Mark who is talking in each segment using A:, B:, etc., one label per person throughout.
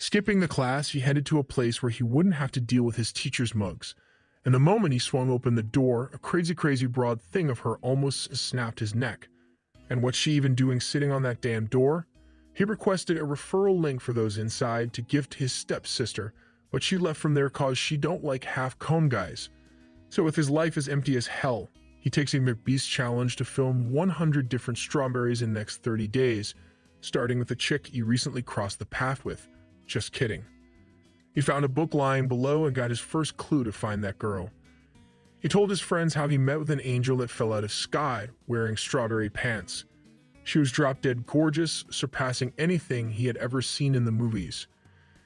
A: Skipping the class, he headed to a place where he wouldn't have to deal with his teacher's mugs. And the moment he swung open the door, a crazy broad thing of her almost snapped his neck. And what's she even doing sitting on that damn door? He requested a referral link for those inside to give to his stepsister, but she left from there cause she don't like half-comb guys. So with his life as empty as hell, he takes a McBeast challenge to film 100 different strawberries in the next 30 days, starting with a chick he recently crossed the path with. Just kidding. He found a book lying below and got his first clue to find that girl. He told his friends how he met with an angel that fell out of sky wearing strawberry pants. She was drop-dead gorgeous, surpassing anything he had ever seen in the movies.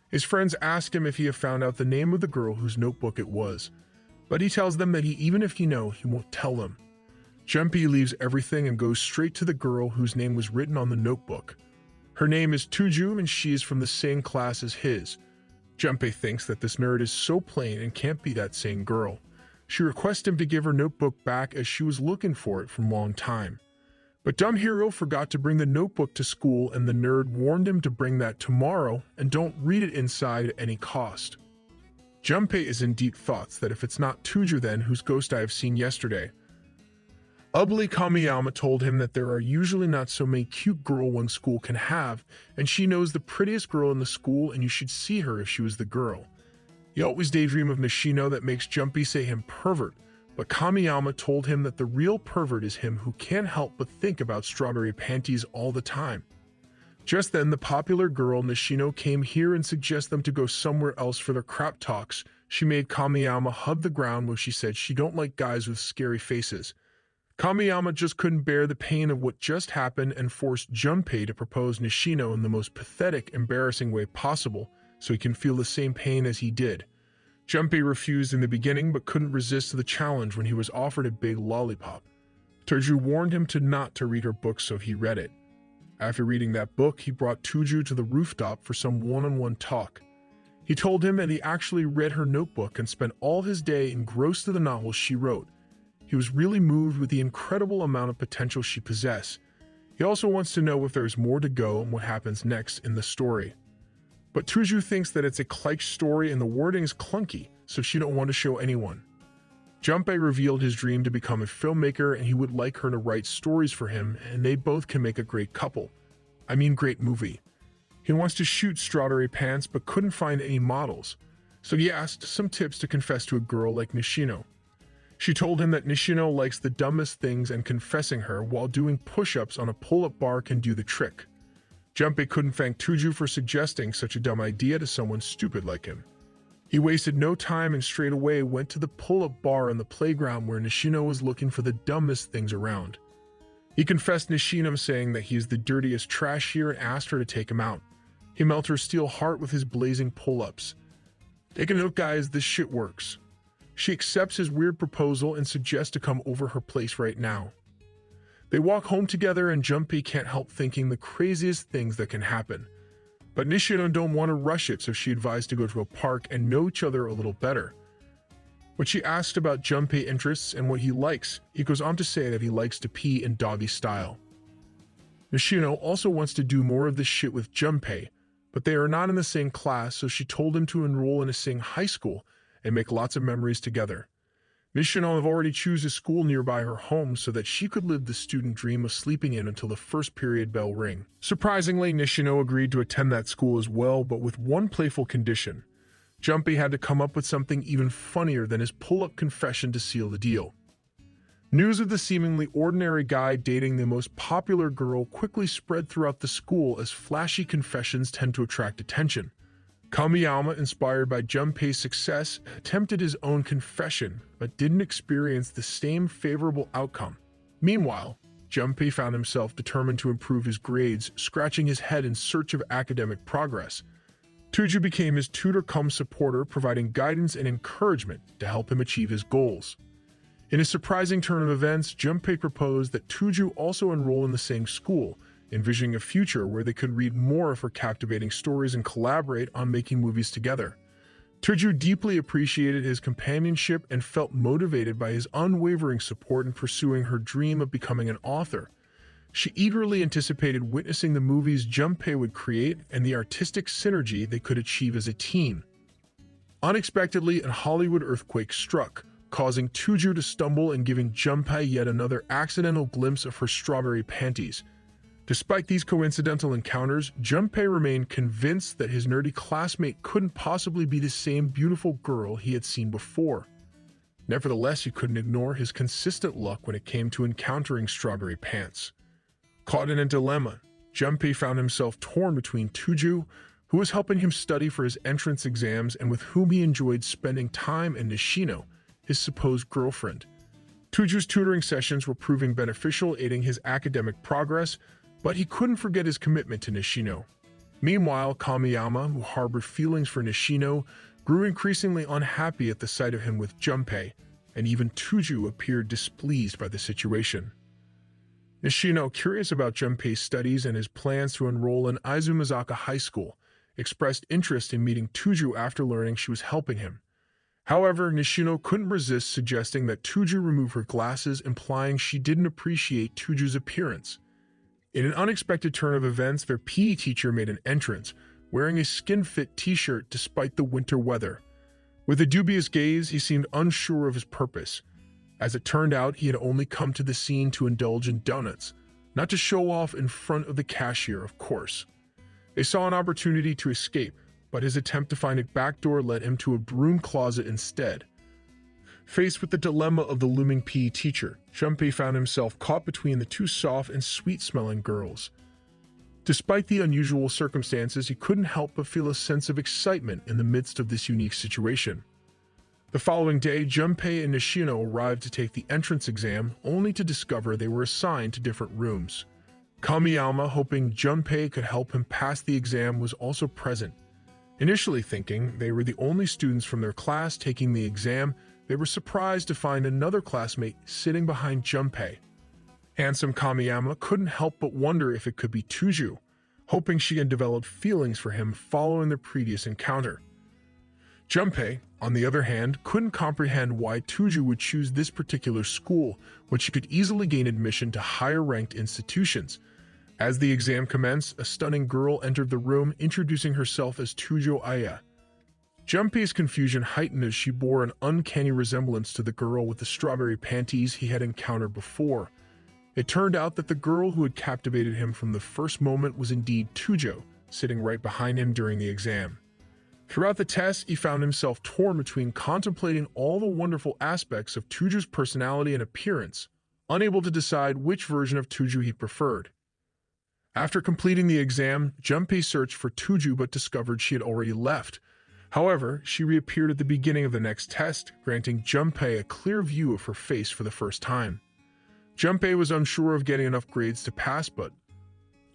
A: His friends asked him if he had found out the name of the girl whose notebook it was, but he tells them that even if he won't tell them. Junpei leaves everything and goes straight to the girl whose name was written on the notebook. Her name is Tuju and she is from the same class as his. Junpei thinks that this nerd is so plain and can't be that same girl. She requests him to give her notebook back as she was looking for it from a long time. But dumb hero forgot to bring the notebook to school and the nerd warned him to bring that tomorrow and don't read it inside at any cost. Junpei is in deep thoughts that if it's not Tuju then whose ghost I have seen yesterday. Ugly Kamiyama told him that there are usually not so many cute girls one school can have, and she knows the prettiest girl in the school and you should see her if she was the girl. He always daydream of Nishino that makes Junpei say him pervert, but Kamiyama told him that the real pervert is him who can't help but think about strawberry panties all the time. Just then, the popular girl Nishino came here and suggested them to go somewhere else for their crap talks. She made Kamiyama hug the ground when she said she don't like guys with scary faces. Kamiyama just couldn't bear the pain of what just happened and forced Junpei to propose Nishino in the most pathetic, embarrassing way possible so he can feel the same pain as he did. Junpei refused in the beginning but couldn't resist the challenge when he was offered a big lollipop. Tuju warned him not to read her book, so he read it. After reading that book, he brought Tuju to the rooftop for some one-on-one talk. He told him that he actually read her notebook and spent all his day engrossed in the novels she wrote. He was really moved with the incredible amount of potential she possessed. He also wants to know if there is more to go and what happens next in the story. But Tuju thinks that it's a cliché story and the wording is clunky, so she don't want to show anyone. Junpei revealed his dream to become a filmmaker and he would like her to write stories for him and they both can make a great couple. I mean great movie. He wants to shoot strawberry pants but couldn't find any models, so he asked some tips to confess to a girl like Nishino. She told him that Nishino likes the dumbest things and confessing her while doing push-ups on a pull-up bar can do the trick. Junpei couldn't thank Tuju for suggesting such a dumb idea to someone stupid like him. He wasted no time and straight away went to the pull-up bar on the playground where Nishino was looking for the dumbest things around. He confessed Nishino saying that he is the dirtiest trash here and asked her to take him out. He melted her steel heart with his blazing pull-ups. Take a note guys, this shit works. She accepts his weird proposal and suggests to come over her place right now. They walk home together and Junpei can't help thinking the craziest things that can happen. But Nishino don't want to rush it, so she advised to go to a park and know each other a little better. When she asked about Junpei interests and what he likes, he goes on to say that he likes to pee in doggy style. Nishino also wants to do more of this shit with Junpei, but they are not in the same class, so she told him to enroll in a sing high school and make lots of memories together. Nishino have already choose a school nearby her home so that she could live the student dream of sleeping in until the first period bell ring. Surprisingly, Nishino agreed to attend that school as well, but with one playful condition. Junpei had to come up with something even funnier than his pull-up confession to seal the deal. News of the seemingly ordinary guy dating the most popular girl quickly spread throughout the school as flashy confessions tend to attract attention. Kamiyama, inspired by Junpei's success, attempted his own confession, but didn't experience the same favorable outcome. Meanwhile, Junpei found himself determined to improve his grades, scratching his head in search of academic progress. Tuju became his tutor-cum-supporter, providing guidance and encouragement to help him achieve his goals. In a surprising turn of events, Junpei proposed that Tuju also enroll in the same school, envisioning a future where they could read more of her captivating stories and collaborate on making movies together. Tuju deeply appreciated his companionship and felt motivated by his unwavering support in pursuing her dream of becoming an author. She eagerly anticipated witnessing the movies Junpei would create and the artistic synergy they could achieve as a team. Unexpectedly, a Hollywood earthquake struck, causing Tuju to stumble and giving Junpei yet another accidental glimpse of her strawberry panties. Despite these coincidental encounters, Junpei remained convinced that his nerdy classmate couldn't possibly be the same beautiful girl he had seen before. Nevertheless, he couldn't ignore his consistent luck when it came to encountering strawberry pants. Caught in a dilemma, Junpei found himself torn between Tuju, who was helping him study for his entrance exams and with whom he enjoyed spending time, and Nishino, his supposed girlfriend. Tuju's tutoring sessions were proving beneficial, aiding his academic progress, but he couldn't forget his commitment to Nishino. Meanwhile, Kamiyama, who harbored feelings for Nishino, grew increasingly unhappy at the sight of him with Junpei, and even Tuju appeared displeased by the situation. Nishino, curious about Junpei's studies and his plans to enroll in Izumazaka High School, expressed interest in meeting Tuju after learning she was helping him. However, Nishino couldn't resist suggesting that Tuju remove her glasses, implying she didn't appreciate Tuju's appearance. In an unexpected turn of events, their PE teacher made an entrance, wearing a skin-fit t-shirt despite the winter weather. With a dubious gaze, he seemed unsure of his purpose. As it turned out, he had only come to the scene to indulge in donuts, not to show off in front of the cashier, of course. They saw an opportunity to escape, but his attempt to find a back door led him to a broom closet instead. Faced with the dilemma of the looming PE teacher, Junpei found himself caught between the two soft and sweet-smelling girls. Despite the unusual circumstances, he couldn't help but feel a sense of excitement in the midst of this unique situation. The following day, Junpei and Nishino arrived to take the entrance exam, only to discover they were assigned to different rooms. Kamiyama, hoping Junpei could help him pass the exam, was also present. Initially thinking they were the only students from their class taking the exam, they were surprised to find another classmate sitting behind Junpei. Handsome Kamiyama couldn't help but wonder if it could be Tuju, hoping she had developed feelings for him following their previous encounter. Junpei, on the other hand, couldn't comprehend why Tuju would choose this particular school when she could easily gain admission to higher-ranked institutions. As the exam commenced, a stunning girl entered the room, introducing herself as Tujo Aya. Junpei's confusion heightened as she bore an uncanny resemblance to the girl with the strawberry panties he had encountered before. It turned out that the girl who had captivated him from the first moment was indeed Tujo, sitting right behind him during the exam. Throughout the test, he found himself torn between contemplating all the wonderful aspects of Tuju's personality and appearance, unable to decide which version of Tuju he preferred. After completing the exam, Junpei searched for Tuju but discovered she had already left. However, she reappeared at the beginning of the next test, granting Junpei a clear view of her face for the first time. Junpei was unsure of getting enough grades to pass, but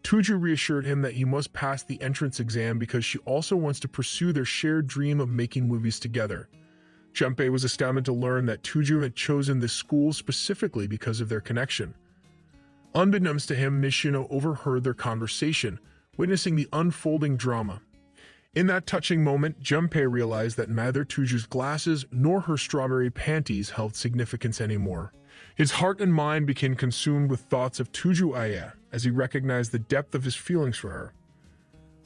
A: Tuju reassured him that he must pass the entrance exam because she also wants to pursue their shared dream of making movies together. Junpei was astounded to learn that Tuju had chosen this school specifically because of their connection. Unbeknownst to him, Nishino overheard their conversation, witnessing the unfolding drama. In that touching moment, Junpei realized that neither Tuju's glasses nor her strawberry panties held significance anymore. His heart and mind became consumed with thoughts of Tuju Aya as he recognized the depth of his feelings for her.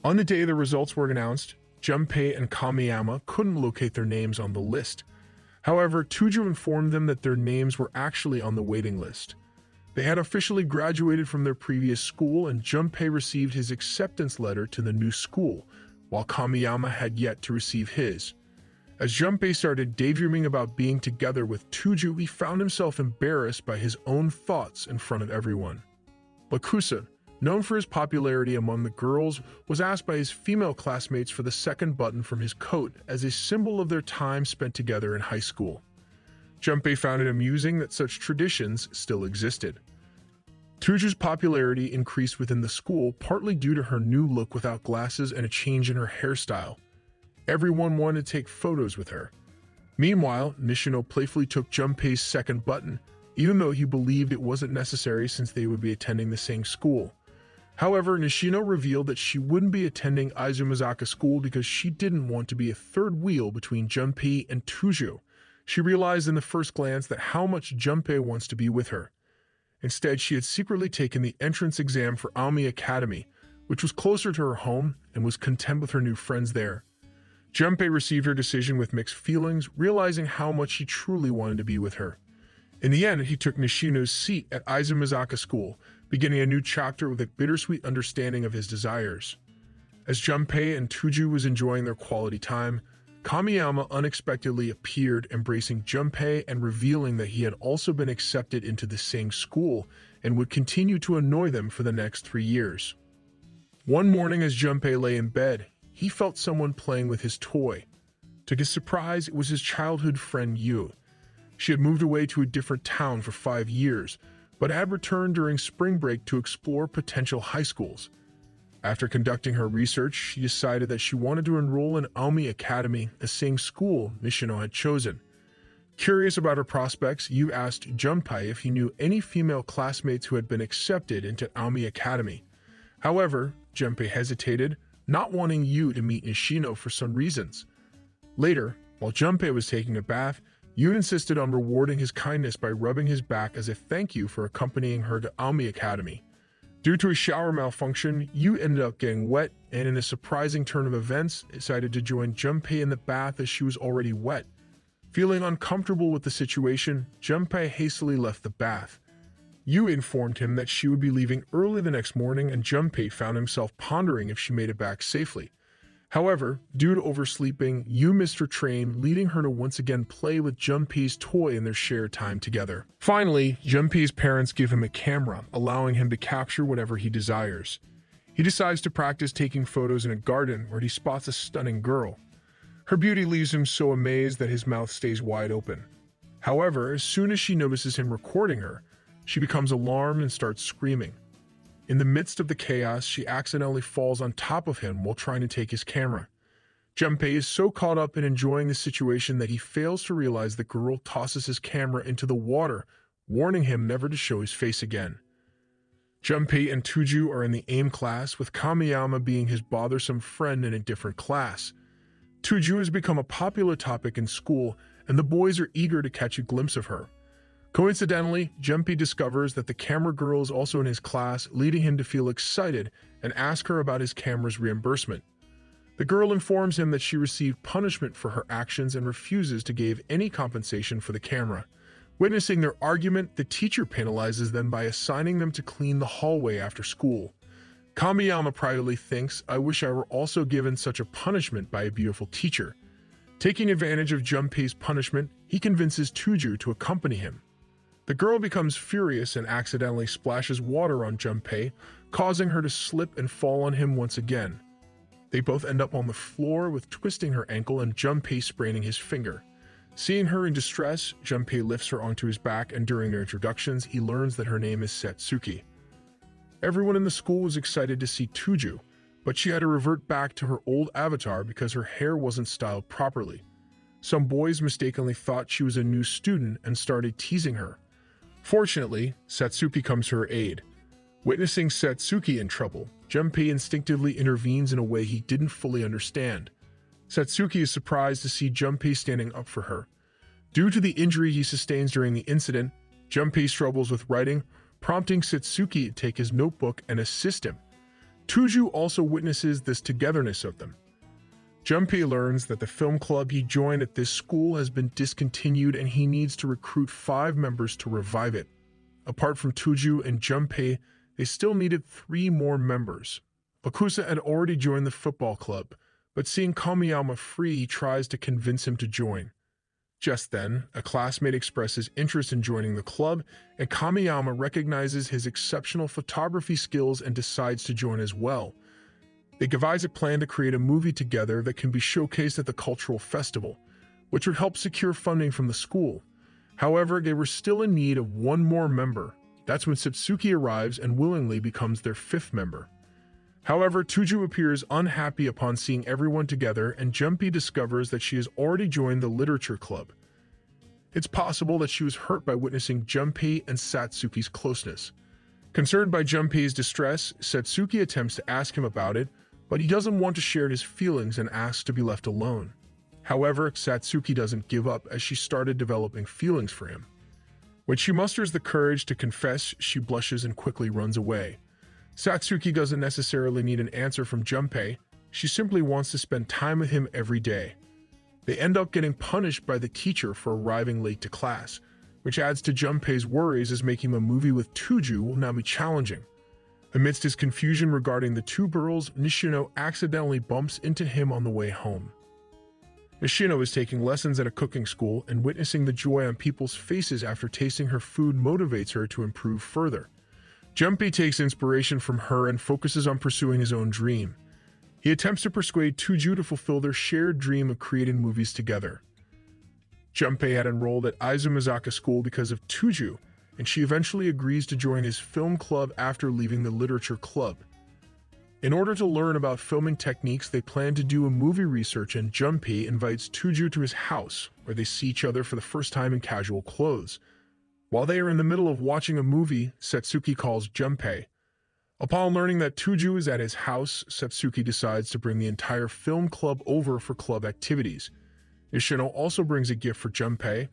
A: On the day the results were announced, Junpei and Kamiyama couldn't locate their names on the list. However, Tuju informed them that their names were actually on the waiting list. They had officially graduated from their previous school, and Junpei received his acceptance letter to the new school, while Kamiyama had yet to receive his. As Junpei started daydreaming about being together with Tuju, he found himself embarrassed by his own thoughts in front of everyone. Bakusa, known for his popularity among the girls, was asked by his female classmates for the second button from his coat as a symbol of their time spent together in high school. Junpei found it amusing that such traditions still existed. Tuju's popularity increased within the school, partly due to her new look without glasses and a change in her hairstyle. Everyone wanted to take photos with her. Meanwhile, Nishino playfully took Junpei's second button, even though he believed it wasn't necessary since they would be attending the same school. However, Nishino revealed that she wouldn't be attending Izumazaka school because she didn't want to be a third wheel between Junpei and Tuju. She realized in the first glance that how much Junpei wants to be with her. Instead, she had secretly taken the entrance exam for Aomi Academy, which was closer to her home, and was content with her new friends there. Junpei received her decision with mixed feelings, realizing how much he truly wanted to be with her. In the end, he took Nishino's seat at Izumizaka School, beginning a new chapter with a bittersweet understanding of his desires. As Junpei and Tuju was enjoying their quality time, Kamiyama unexpectedly appeared, embracing Junpei and revealing that he had also been accepted into the same school and would continue to annoy them for the next 3 years. One morning as Junpei lay in bed, he felt someone playing with his toy. To his surprise, it was his childhood friend Yu. She had moved away to a different town for 5 years, but had returned during spring break to explore potential high schools. After conducting her research, she decided that she wanted to enroll in Aomi Academy, the same school Nishino had chosen. Curious about her prospects, Yu asked Junpei if he knew any female classmates who had been accepted into Aomi Academy. However, Junpei hesitated, not wanting Yu to meet Nishino for some reasons. Later, while Junpei was taking a bath, Yu insisted on rewarding his kindness by rubbing his back as a thank you for accompanying her to Aomi Academy. Due to a shower malfunction, Yu ended up getting wet and, in a surprising turn of events, decided to join Junpei in the bath as she was already wet. Feeling uncomfortable with the situation, Junpei hastily left the bath. Yu informed him that she would be leaving early the next morning, and Junpei found himself pondering if she made it back safely. However, due to oversleeping, Yu missed her train, leading her to once again play with Junpei's toy in their shared time together. Finally, Junpei's parents give him a camera, allowing him to capture whatever he desires. He decides to practice taking photos in a garden where he spots a stunning girl. Her beauty leaves him so amazed that his mouth stays wide open. However, as soon as she notices him recording her, she becomes alarmed and starts screaming. In the midst of the chaos, she accidentally falls on top of him while trying to take his camera. Junpei is so caught up in enjoying the situation that he fails to realize the girl tosses his camera into the water, warning him never to show his face again. Junpei and Tuju are in the AIM class, with Kamiyama being his bothersome friend in a different class. Tuju has become a popular topic in school, and the boys are eager to catch a glimpse of her. Coincidentally, Junpei discovers that the camera girl is also in his class, leading him to feel excited and ask her about his camera's reimbursement. The girl informs him that she received punishment for her actions and refuses to give any compensation for the camera. Witnessing their argument, the teacher penalizes them by assigning them to clean the hallway after school. Kamiyama privately thinks, "I wish I were also given such a punishment by a beautiful teacher." Taking advantage of Junpei's punishment, he convinces Tuju to accompany him. The girl becomes furious and accidentally splashes water on Junpei, causing her to slip and fall on him once again. They both end up on the floor, with twisting her ankle and Junpei spraining his finger. Seeing her in distress, Junpei lifts her onto his back, and during their introductions, he learns that her name is Satsuki. Everyone in the school was excited to see Tuju, but she had to revert back to her old avatar because her hair wasn't styled properly. Some boys mistakenly thought she was a new student and started teasing her. Fortunately, Satsuki comes to her aid. Witnessing Satsuki in trouble, Junpei instinctively intervenes in a way he didn't fully understand. Satsuki is surprised to see Junpei standing up for her. Due to the injury he sustains during the incident, Junpei struggles with writing, prompting Satsuki to take his notebook and assist him. Tuju also witnesses this togetherness of them. Junpei learns that the film club he joined at this school has been discontinued, and he needs to recruit 5 members to revive it. Apart from Tuju and Junpei, they still needed 3 more members. Bakusa had already joined the football club, but seeing Kamiyama free, he tries to convince him to join. Just then, a classmate expresses interest in joining the club, and Kamiyama recognizes his exceptional photography skills and decides to join as well. They devise a plan to create a movie together that can be showcased at the cultural festival, which would help secure funding from the school. However, they were still in need of 1 more member. That's when Satsuki arrives and willingly becomes their 5th member. However, Tuju appears unhappy upon seeing everyone together, and Junpei discovers that she has already joined the literature club. It's possible that she was hurt by witnessing Junpei and Satsuki's closeness. Concerned by Junpei's distress, Satsuki attempts to ask him about it, but he doesn't want to share his feelings and asks to be left alone. However, Satsuki doesn't give up, as she started developing feelings for him. When she musters the courage to confess, she blushes and quickly runs away. Satsuki doesn't necessarily need an answer from Junpei, she simply wants to spend time with him every day. They end up getting punished by the teacher for arriving late to class, which adds to Junpei's worries as making a movie with Tuju will now be challenging. Amidst his confusion regarding the two girls, Nishino accidentally bumps into him on the way home. Nishino is taking lessons at a cooking school, and witnessing the joy on people's faces after tasting her food motivates her to improve further. Junpei takes inspiration from her and focuses on pursuing his own dream. He attempts to persuade Tuju to fulfill their shared dream of creating movies together. Junpei had enrolled at Izumizaka School because of Tuju, and she eventually agrees to join his film club after leaving the literature club. In order to learn about filming techniques, they plan to do a movie research, and Junpei invites Tuju to his house, where they see each other for the first time in casual clothes. While they are in the middle of watching a movie, Satsuki calls Junpei. Upon learning that Tuju is at his house, Satsuki decides to bring the entire film club over for club activities. Nishino also brings a gift for Junpei,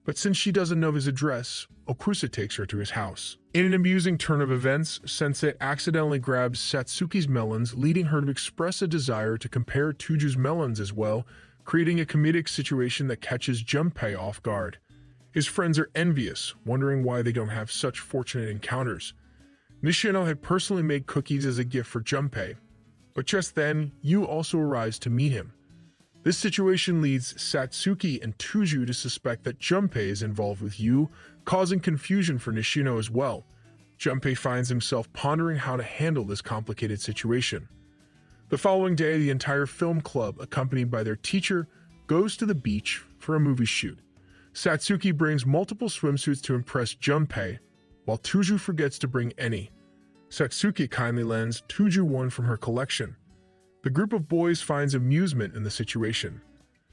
A: but since she doesn't know his address, Okusa takes her to his house. In an amusing turn of events, Sensei accidentally grabs Satsuki's melons, leading her to express a desire to compare Tuju's melons as well, creating a comedic situation that catches Junpei off guard. His friends are envious, wondering why they don't have such fortunate encounters. Nishino had personally made cookies as a gift for Junpei, but just then, Yu also arrives to meet him. This situation leads Satsuki and Tuju to suspect that Junpei is involved with Yu, causing confusion for Nishino as well. Junpei finds himself pondering how to handle this complicated situation. The following day, the entire film club, accompanied by their teacher, goes to the beach for a movie shoot. Satsuki brings multiple swimsuits to impress Junpei, while Tuju forgets to bring any. Satsuki kindly lends Tuju one from her collection. The group of boys finds amusement in the situation.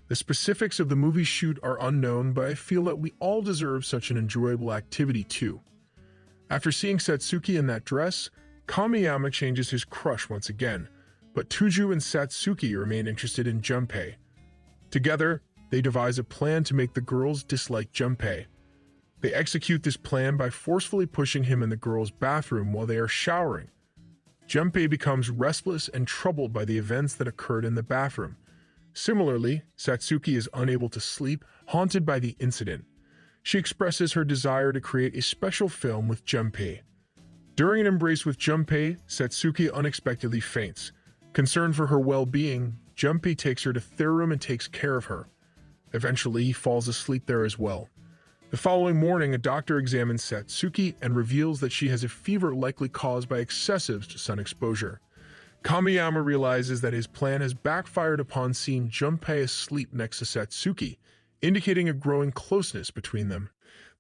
A: The specifics of the movie shoot are unknown, but I feel that we all deserve such an enjoyable activity too. After seeing Satsuki in that dress, Kamiyama changes his crush once again, but Tuju and Satsuki remain interested in Junpei. Together, they devise a plan to make the girls dislike Junpei. They execute this plan by forcefully pushing him in the girls' bathroom while they are showering. Junpei becomes restless and troubled by the events that occurred in the bathroom. Similarly, Satsuki is unable to sleep, haunted by the incident. She expresses her desire to create a special film with Junpei. During an embrace with Junpei, Satsuki unexpectedly faints. Concerned for her well-being, Junpei takes her to their room and takes care of her. Eventually, he falls asleep there as well. The following morning, a doctor examines Satsuki and reveals that she has a fever likely caused by excessive sun exposure. Kamiyama realizes that his plan has backfired upon seeing Junpei asleep next to Satsuki, indicating a growing closeness between them.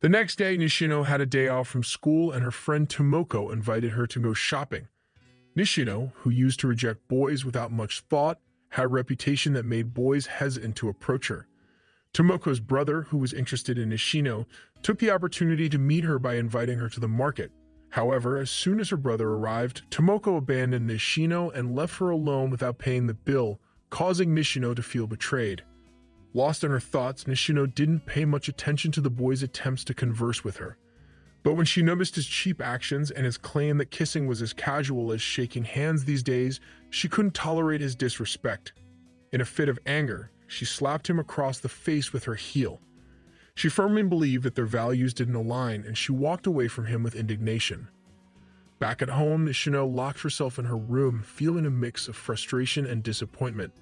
A: The next day, Nishino had a day off from school, and her friend Tomoko invited her to go shopping. Nishino, who used to reject boys without much thought, had a reputation that made boys hesitant to approach her. Tomoko's brother, who was interested in Nishino, took the opportunity to meet her by inviting her to the market. However, as soon as her brother arrived, Tomoko abandoned Nishino and left her alone without paying the bill, causing Nishino to feel betrayed. Lost in her thoughts, Nishino didn't pay much attention to the boy's attempts to converse with her. But when she noticed his cheap actions and his claim that kissing was as casual as shaking hands these days, she couldn't tolerate his disrespect. In a fit of anger, she slapped him across the face with her heel. She firmly believed that their values didn't align, and she walked away from him with indignation. Back at home, Nishino locked herself in her room, feeling a mix of frustration and disappointment.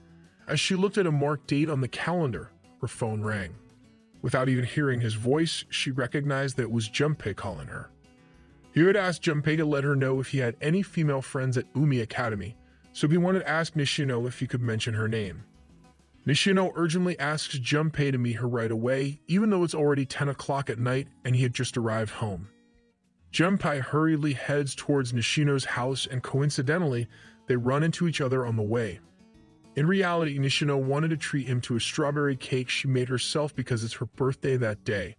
A: As she looked at a marked date on the calendar, her phone rang. Without even hearing his voice, she recognized that it was Junpei calling her. He had asked Junpei to let her know if he had any female friends at Umi Academy, so he wanted to ask Nishino if he could mention her name. Nishino urgently asks Junpei to meet her right away, even though it's already 10 o'clock at night and he had just arrived home. Junpei hurriedly heads towards Nishino's house, and coincidentally, they run into each other on the way. In reality, Nishino wanted to treat him to a strawberry cake she made herself because it's her birthday that day.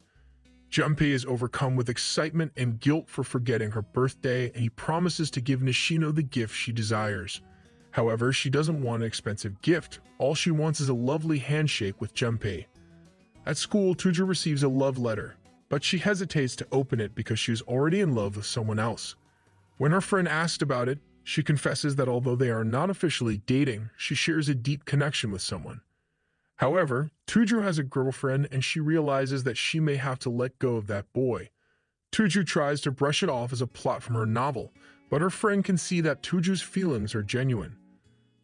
A: Junpei is overcome with excitement and guilt for forgetting her birthday, and he promises to give Nishino the gift she desires. However, she doesn't want an expensive gift. All she wants is a lovely handshake with Junpei. At school, Tuju receives a love letter, but she hesitates to open it because she is already in love with someone else. When her friend asked about it, she confesses that although they are not officially dating, she shares a deep connection with someone. However, Tuju has a girlfriend and she realizes that she may have to let go of that boy. Tuju tries to brush it off as a plot from her novel, but her friend can see that Tuju's feelings are genuine.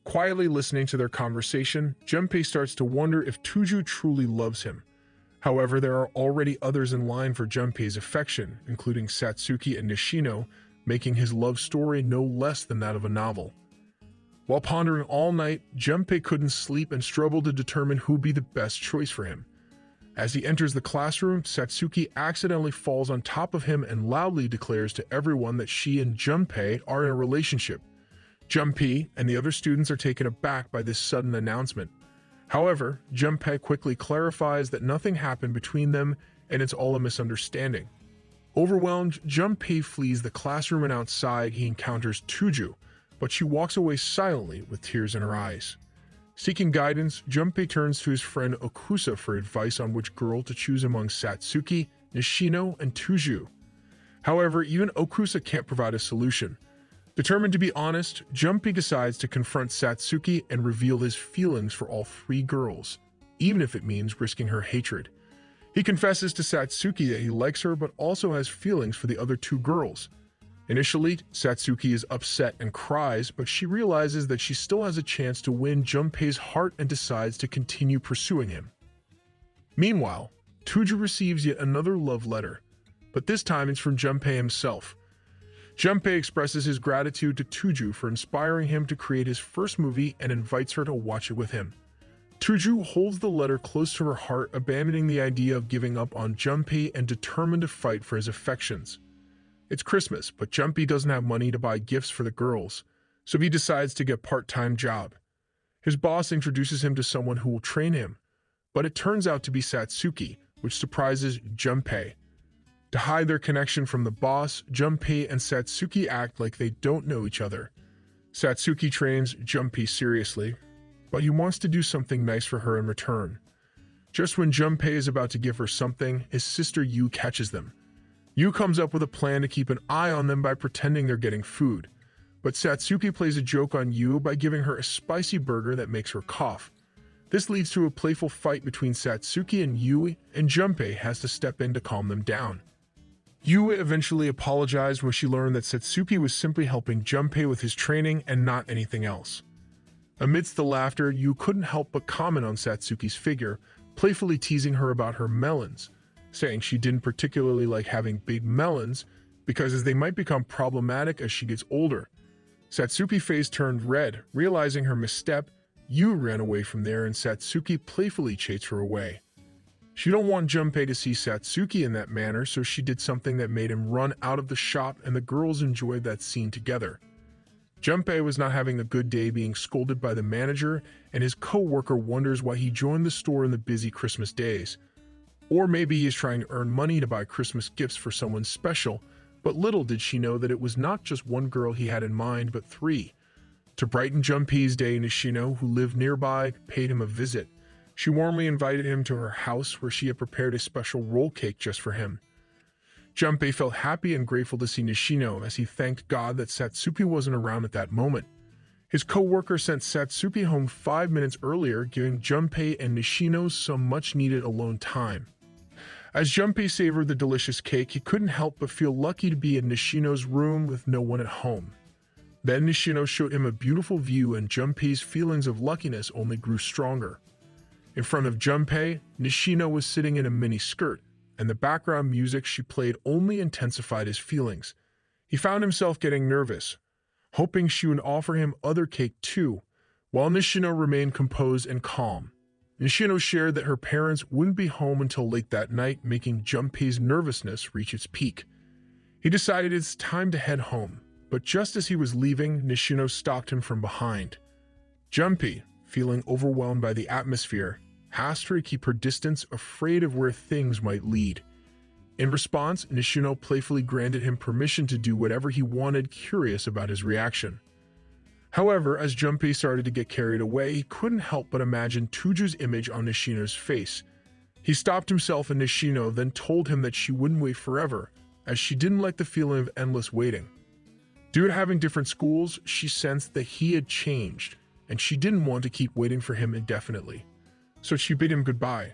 A: Quietly listening to their conversation, Junpei starts to wonder if Tuju truly loves him. However, there are already others in line for Junpei's affection, including Satsuki and Nishino, making his love story no less than that of a novel. While pondering all night, Junpei couldn't sleep and struggled to determine who would be the best choice for him. As he enters the classroom, Satsuki accidentally falls on top of him and loudly declares to everyone that she and Junpei are in a relationship. Junpei and the other students are taken aback by this sudden announcement. However, Junpei quickly clarifies that nothing happened between them and it's all a misunderstanding. Overwhelmed, Junpei flees the classroom and outside he encounters Tuju, but she walks away silently with tears in her eyes. Seeking guidance, Junpei turns to his friend Okusa for advice on which girl to choose among Satsuki, Nishino, and Tuju. However, even Okusa can't provide a solution. Determined to be honest, Junpei decides to confront Satsuki and reveal his feelings for all three girls, even if it means risking her hatred. He confesses to Satsuki that he likes her but also has feelings for the other two girls. Initially, Satsuki is upset and cries, but she realizes that she still has a chance to win Junpei's heart and decides to continue pursuing him. Meanwhile, Tuju receives yet another love letter, but this time it's from Junpei himself. Junpei expresses his gratitude to Tuju for inspiring him to create his first movie and invites her to watch it with him. Tuju holds the letter close to her heart, abandoning the idea of giving up on Junpei and determined to fight for his affections. It's Christmas, but Junpei doesn't have money to buy gifts for the girls, so he decides to get a part-time job. His boss introduces him to someone who will train him, but it turns out to be Satsuki, which surprises Junpei. To hide their connection from the boss, Junpei and Satsuki act like they don't know each other. Satsuki trains Junpei seriously, but he wants to do something nice for her in return. Just when Junpei is about to give her something, his sister Yu catches them. Yu comes up with a plan to keep an eye on them by pretending they're getting food, but Satsuki plays a joke on Yu by giving her a spicy burger that makes her cough. This leads to a playful fight between Satsuki and Yu, and Junpei has to step in to calm them down. Yu eventually apologized when she learned that Satsuki was simply helping Junpei with his training and not anything else. Amidst the laughter, Yu couldn't help but comment on Satsuki's figure, playfully teasing her about her melons, saying she didn't particularly like having big melons because as they might become problematic as she gets older. Satsuki's face turned red, realizing her misstep. Yu ran away from there and Satsuki playfully chased her away. She don't want Junpei to see Satsuki in that manner, so she did something that made him run out of the shop and the girls enjoyed that scene together. Junpei was not having a good day being scolded by the manager, and his co-worker wonders why he joined the store in the busy Christmas days. Or maybe he is trying to earn money to buy Christmas gifts for someone special, but little did she know that it was not just one girl he had in mind, but three. To brighten Junpei's day, Nishino, who lived nearby, paid him a visit. She warmly invited him to her house where she had prepared a special roll cake just for him. Junpei felt happy and grateful to see Nishino as he thanked God that Satsuki wasn't around at that moment. His co-worker sent Satsuki home 5 minutes earlier, giving Junpei and Nishino some much-needed alone time. As Junpei savored the delicious cake, he couldn't help but feel lucky to be in Nishino's room with no one at home. Then Nishino showed him a beautiful view and Junpei's feelings of luckiness only grew stronger. In front of Junpei, Nishino was sitting in a mini skirt, and the background music she played only intensified his feelings. He found himself getting nervous, hoping she would offer him other cake too, while Nishino remained composed and calm. Nishino shared that her parents wouldn't be home until late that night, making Junpei's nervousness reach its peak. He decided it's time to head home, but just as he was leaving, Nishino stalked him from behind. Junpei, feeling overwhelmed by the atmosphere, asked her to keep her distance, afraid of where things might lead. In response, Nishino playfully granted him permission to do whatever he wanted, curious about his reaction. However, as Junpei started to get carried away, he couldn't help but imagine Tuju's image on Nishino's face. He stopped himself and Nishino, then told him that she wouldn't wait forever, as she didn't like the feeling of endless waiting. Due to having different schools, she sensed that he had changed, and she didn't want to keep waiting for him indefinitely. So she bid him goodbye.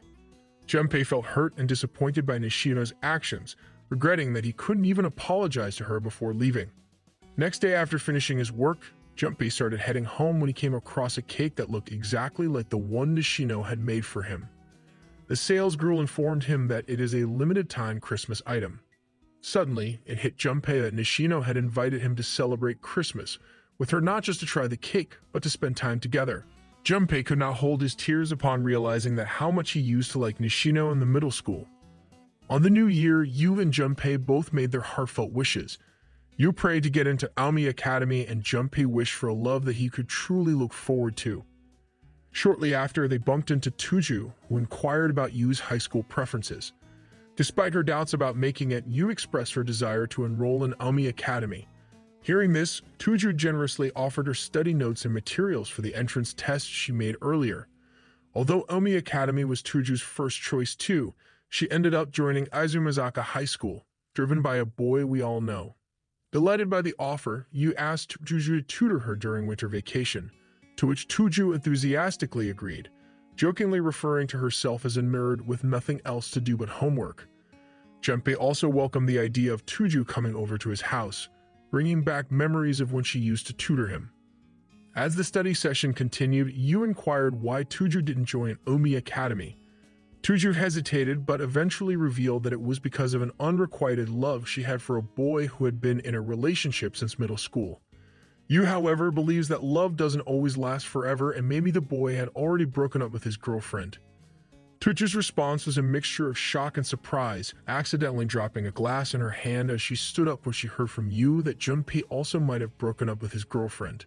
A: Junpei felt hurt and disappointed by Nishino's actions, regretting that he couldn't even apologize to her before leaving. Next day after finishing his work, Junpei started heading home when he came across a cake that looked exactly like the one Nishino had made for him. The sales girl informed him that it is a limited-time Christmas item. Suddenly, it hit Junpei that Nishino had invited him to celebrate Christmas, with her not just to try the cake, but to spend time together. Junpei could not hold his tears upon realizing that how much he used to like Nishino in the middle school. On the new year, Yu and Junpei both made their heartfelt wishes. Yu prayed to get into Aomi Academy, and Junpei wished for a love that he could truly look forward to. Shortly after, they bumped into Tuju, who inquired about Yu's high school preferences. Despite her doubts about making it, Yu expressed her desire to enroll in Aomi Academy. Hearing this, Tuju generously offered her study notes and materials for the entrance test she made earlier. Although Aomi Academy was Tuju's first choice too, she ended up joining Izumazaka High School, driven by a boy we all know. Delighted by the offer, Yu asked Tuju to tutor her during winter vacation, to which Tuju enthusiastically agreed, jokingly referring to herself as a nerd with nothing else to do but homework. Junpei also welcomed the idea of Tuju coming over to his house, bringing back memories of when she used to tutor him. As the study session continued, Yu inquired why Tuju didn't join Aomi Academy. Tuju hesitated, but eventually revealed that it was because of an unrequited love she had for a boy who had been in a relationship since middle school. Yu, however, believes that love doesn't always last forever, and maybe the boy had already broken up with his girlfriend. Tuju's response was a mixture of shock and surprise, accidentally dropping a glass in her hand as she stood up when she heard from Yu that Junpei also might have broken up with his girlfriend.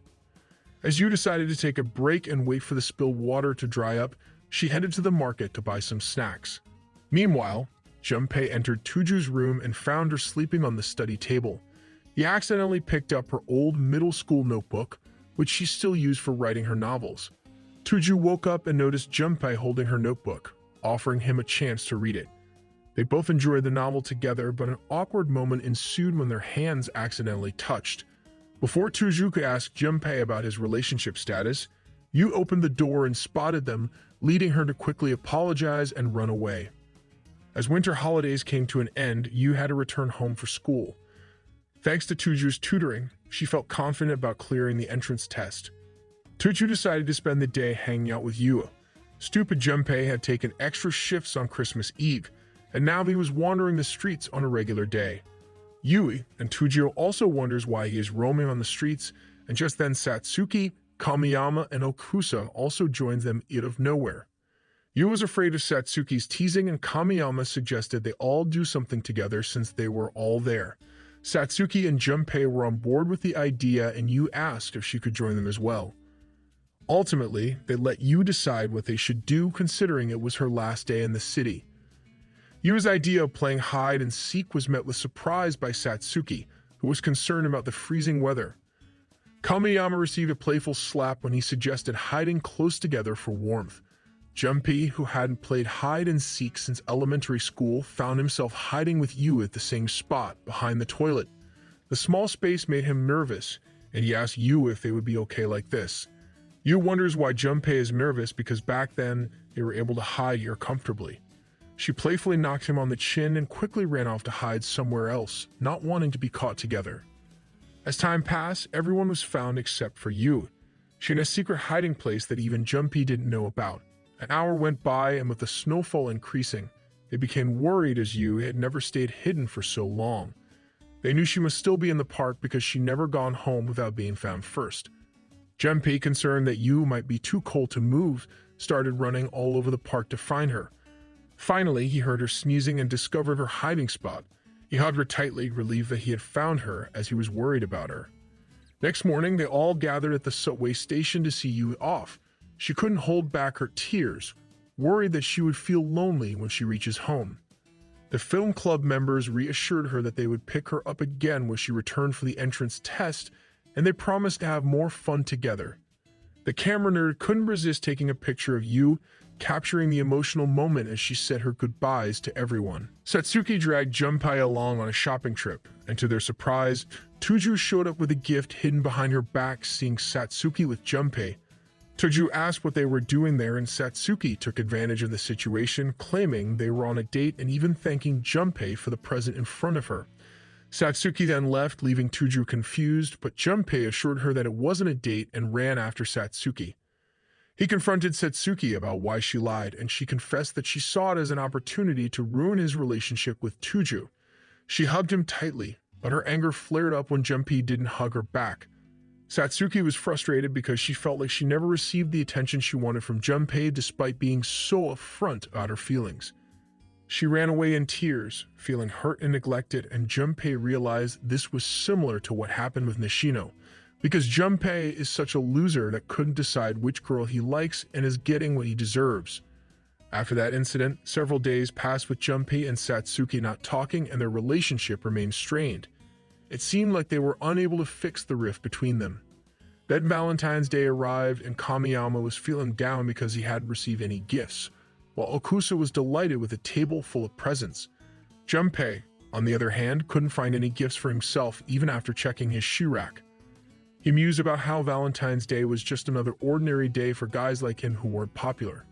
A: As Yu decided to take a break and wait for the spilled water to dry up, she headed to the market to buy some snacks. Meanwhile, Junpei entered Tuju's room and found her sleeping on the study table. He accidentally picked up her old middle school notebook, which she still used for writing her novels. Tuju woke up and noticed Junpei holding her notebook, offering him a chance to read it. They both enjoyed the novel together, but an awkward moment ensued when their hands accidentally touched. Before Tuju could ask Junpei about his relationship status, Yu opened the door and spotted them, leading her to quickly apologize and run away. As winter holidays came to an end, Yu had to return home for school. Thanks to Tuju's tutoring, she felt confident about clearing the entrance test. Tuju decided to spend the day hanging out with Yu. Stupid Junpei had taken extra shifts on Christmas Eve, and now he was wandering the streets on a regular day. Yui and Tuju also wonders why he is roaming on the streets, and just then Satsuki, Kamiyama, and Okusa also joined them out of nowhere. Yu was afraid of Satsuki's teasing, and Kamiyama suggested they all do something together since they were all there. Satsuki and Junpei were on board with the idea, and Yu asked if she could join them as well. Ultimately, they let Yu decide what they should do, considering it was her last day in the city. Yu's idea of playing hide and seek was met with surprise by Satsuki, who was concerned about the freezing weather. Kamiyama received a playful slap when he suggested hiding close together for warmth. Junpei, who hadn't played hide and seek since elementary school, found himself hiding with Yu at the same spot, behind the toilet. The small space made him nervous, and he asked Yu if they would be okay like this. Yu wonders why Junpei is nervous because back then they were able to hide here comfortably. She playfully knocked him on the chin and quickly ran off to hide somewhere else, not wanting to be caught together. As time passed, everyone was found except for Yu. She had a secret hiding place that even Junpei didn't know about. An hour went by, and with the snowfall increasing, they became worried as Yu had never stayed hidden for so long. They knew she must still be in the park because she never gone home without being found first. Junpei, concerned that Yu might be too cold to move, started running all over the park to find her. Finally, he heard her sneezing and discovered her hiding spot. He hugged her tightly, relieved that he had found her as he was worried about her. Next morning, they all gathered at the subway station to see Yu off. She couldn't hold back her tears, worried that she would feel lonely when she reaches home. The film club members reassured her that they would pick her up again when she returned for the entrance test, and they promised to have more fun together. The camera nerd couldn't resist taking a picture of Yu, capturing the emotional moment as she said her goodbyes to everyone. Satsuki dragged Junpei along on a shopping trip, and to their surprise, Tuju showed up with a gift hidden behind her back. Seeing Satsuki with Junpei, Tuju asked what they were doing there, and Satsuki took advantage of the situation, claiming they were on a date and even thanking Junpei for the present in front of her. Satsuki then left, leaving Tuju confused, but Junpei assured her that it wasn't a date and ran after Satsuki. He confronted Satsuki about why she lied, and she confessed that she saw it as an opportunity to ruin his relationship with Tuju. She hugged him tightly, but her anger flared up when Junpei didn't hug her back. Satsuki was frustrated because she felt like she never received the attention she wanted from Junpei despite being so upfront about her feelings. She ran away in tears, feeling hurt and neglected, and Junpei realized this was similar to what happened with Nishino, because Junpei is such a loser that couldn't decide which girl he likes and is getting what he deserves. After that incident, several days passed with Junpei and Satsuki not talking, and their relationship remained strained. It seemed like they were unable to fix the rift between them. Then Valentine's Day arrived, and Kamiyama was feeling down because he hadn't received any gifts, while Okusa was delighted with a table full of presents. Junpei, on the other hand, couldn't find any gifts for himself even after checking his shoe rack. He mused about how Valentine's Day was just another ordinary day for guys like him who weren't popular.